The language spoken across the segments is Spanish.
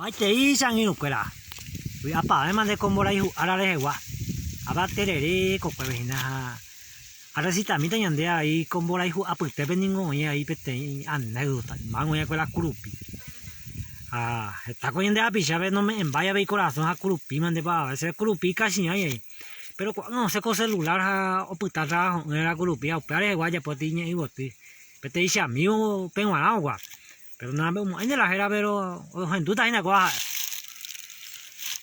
Machei sangi nukwera. We apa mande kombora ihu arare hewa. Aba terere kokwe behina. Arasita mita nyande ai kombora ihu apute beningo ya ai pete aneduta. Mango ya kwela kurupi. Está cogiendo a picha, no me vaya a ver corazón a kurupi mande pa. Ese kurupi casi ahí. Pero no sé con celular o puta era kurupi a operar guaya potiña y bote. Pete dice amigo pengo agua. Pero nada, en la era, pero en tu tajina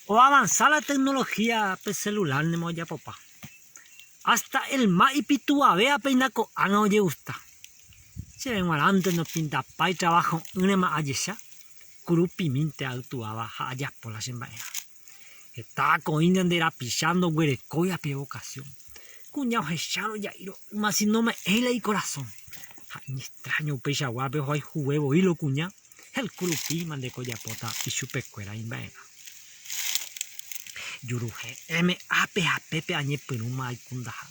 o avanzar la tecnología celular de moya popa. Hasta el más ipitua vea peinaco ana oye gusta. Se ven adelante no pinta pa y trabajo una más allá. Kurupi minte actuaba allá por la semana. Estaba cogiendo de la pisando huerecoya pie vocación. Cuñado echado ya iro, más si no me hele y corazón. Ni extraño pecha guape hoy huevo y lo cuña. El kurupi mande coyapota y chupe cuera y vaina. Yuruje pepe añe peruma y kundaja.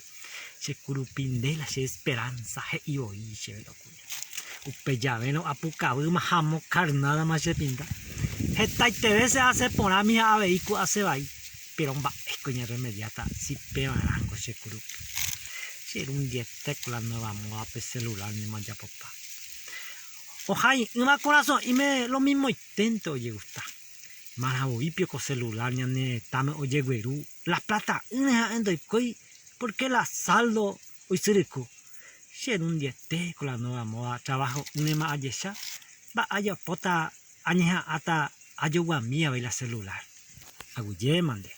Se kurupin de la esperanza y hoy se ve lo cuña. Upe ya veno apucabo y majamo carnada más se pinta. Esta te se hace por a mi vehículo hace vai. Pero va es coña remediata si pebarango se kurupi. Ser un diete con la nueva moda celular ni más ya popa. Ojay, una corazón y me lo mismo intento oye gusta. Marabo y pio con celular ni ane tame oye güeru. La plata una ando y coi porque la saldo hoy se rico. Ser un diete con la nueva moda trabajo una más allá. Va allá pota añeja hasta ayuda mía ve la celular. Aguye mande.